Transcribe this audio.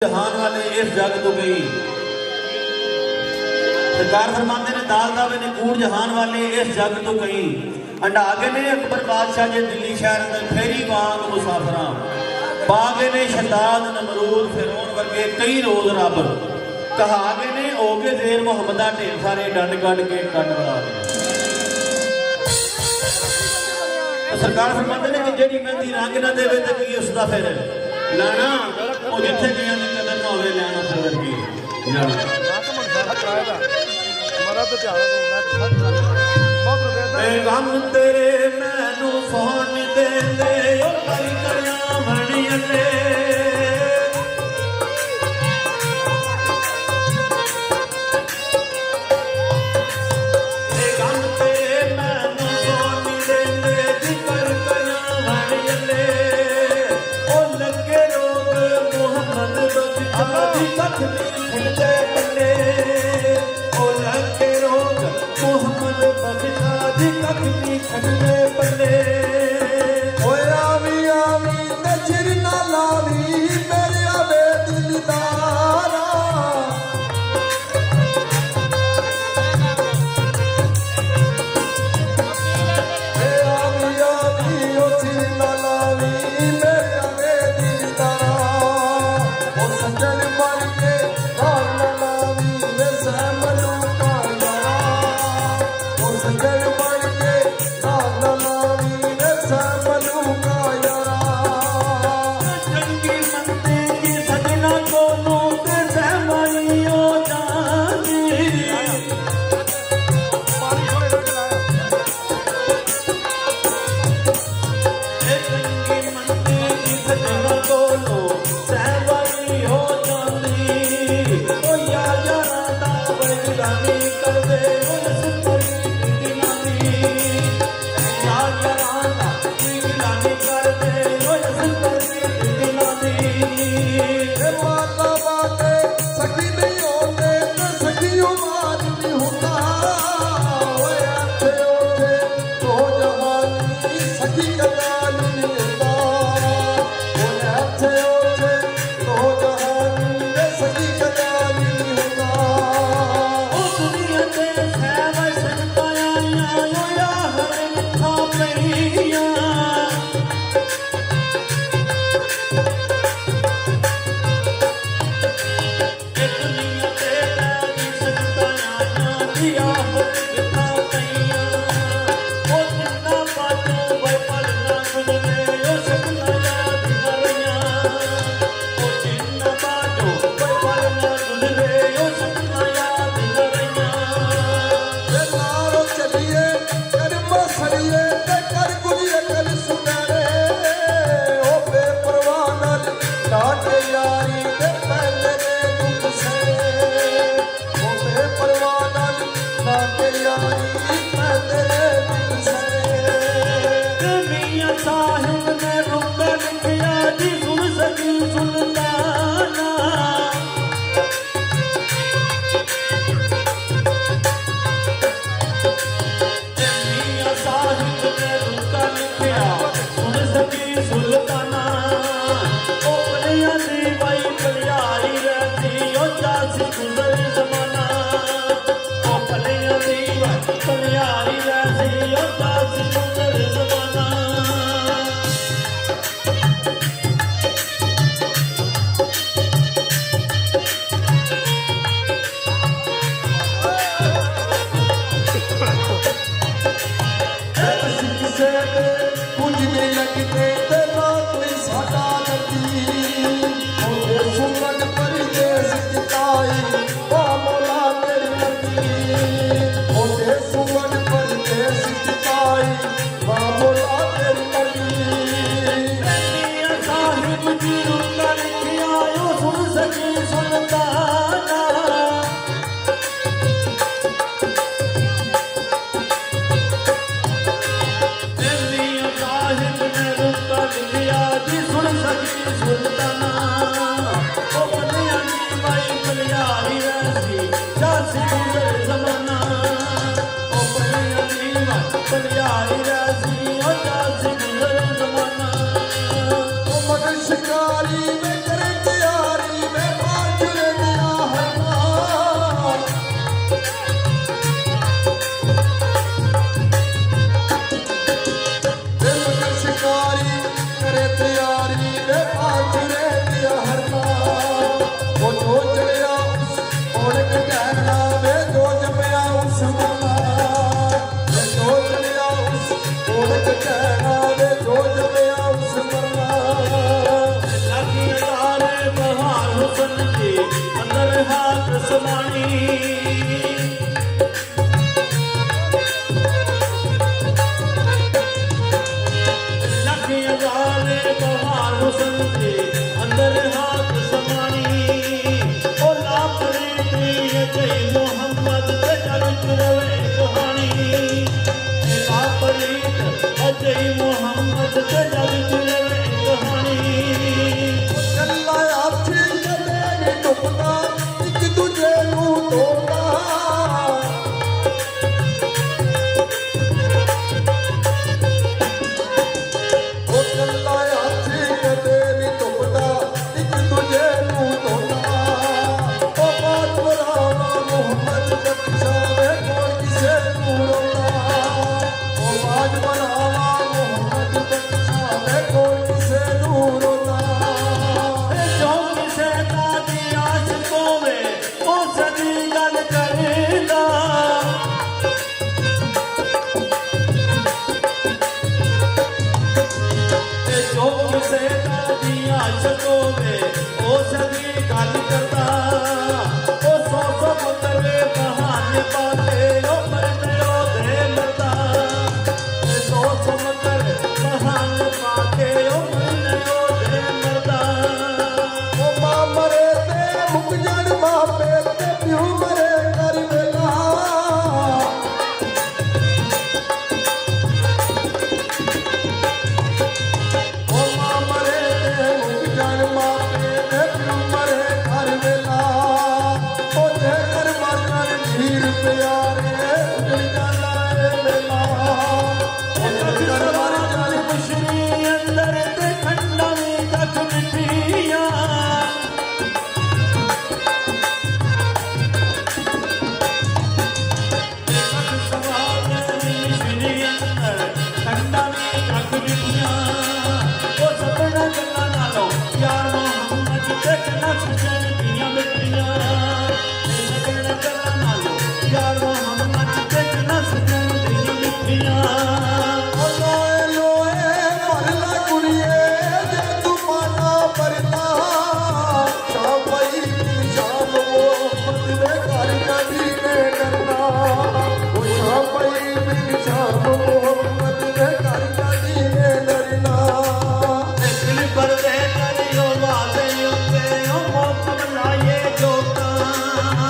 जहान वाले इस जग तो गई। सरकार फरमाते ने दाल दावे ने कूड़ जहान वाले इस जग तो गई। अंडा गए ने अकबर बादशाह जे दिल्ली शहर अंदर फेरी वांग मुसाफरा पा गए ने शदाद नमरूद फिरौन वर्गे कई रोज रब कहा गए ने हो गए जेर मुहम्मदा ढेर सारे डंड कट के कंड बना दे। सरकार फरमाते ने कि जेड़ी मेहंदी रंग ना देवे तो की उसका फिर लाना वो जिथे गया कदर ना होवे लैना फिर की गम तेरे मैनू फोन दे दे करी करिया मणी अले गम तेरे मैनू फोन दे दे जिकर करिया मणी अले ओ लगे रोग मोहम्मद बख्शा दी तकलीफ खिलते बल्ले ओ लगे रोग मोहम्मद बख्शा दी तकलीफ खिलते बल्ले ओए आवी आवी नजर ना लावी मेरे आवे दिलदारा ए आवी आवी ओ सिर ना लावी मेरे आवे दिलदारा ओ सजन मर के हाल ना लावी वे सहमलू का यारा ओ सजन मर के हाल ना लावी वे सहमलू का यारा चंगी मंदे की सजना को नूत सहमाइयो जानी चंगी मंदे की सजना को नूत सहमाइयो जानी हुसन जी अंदर हाथ समानी लखियां जाले बहार हुसन जी अंदर हाथ समानी ओ लापरी अजय मोहम्मद ते जल रवे कहानी लापरी अजय मोहम्मद ते जल रवे कहानी ਚੱਲਾ ਆਖੀ ਕਦੇ ਨੀ ਟੁੱਟਦਾ ਇੱਕ ਦੂਜੇ ਨੂੰ ਤੋੜਦਾ ਉਹ ਚੱਲਾ ਆਖੀ ਕਦੇ ਨੀ ਟੁੱਟਦਾ ਇੱਕ ਦੂਜੇ ਨੂੰ ਤੋੜਦਾ ਉਹ ਬਾਤ ਬਰਾਵਾ ਮੁਹੰਮਦ ਬਖਸ਼ਾ ਵੇ ਕੋਈ ਕਿਸੇ ਨੂੰ ਰੋਂਦਾ ਉਹ ਬਾਤ ਬਰਾਵਾ ਮੁਹੰਮਦ ਬਖਸ਼ਾ ਵੇ ਕੋਈ ਕਿਸੇ ਨੂੰ ਰੋਂਦਾ जो किसे दादी आशिकों में वो सदी गल करेगा जो किसे दादी आशिकों में वो सदी गल करता वो सौ सौ मुकरे बहाने पाते ओ मरने ओ दे मरता सौ सौ मुकरे बहाने पाते ओ मरने ओ दे मरता ਉਹ ਮਾਂ ਮਰੇ ਤੇ ਮੁੱਕ ਜਾਣ ਮਾਪੇ ਤੇ ਪਿਓ ਮਰੇ ਕਰ ਵੇਲਾ ਉਹ ਮਾਂ ਮਰੇ ਤੇ ਮੁੱਕ ਜਾਣ ਮਾਪੇ ਤੇ ਪਿਓ ਮਰੇ ਕਰ ਵੇਲਾ ਉਹ ਜੇ ਕਰ ਮਰ ਜਾਣ ਢੀਰ ਪਿਆਰੇ ਉਜੜ ਜਾਂਦਾ ਏ ਵੇਲਾ ਉਹ ਜੇ ਕਰ ਮਰ ਜਾਣ मुशरी अंदर ते खंडा में तक मिठिया मुशरी अंदर खंडा में तक मिठिया वो सपना गल्ला नालो यार मोहम्मद ते कना सुजन दियां मिठिया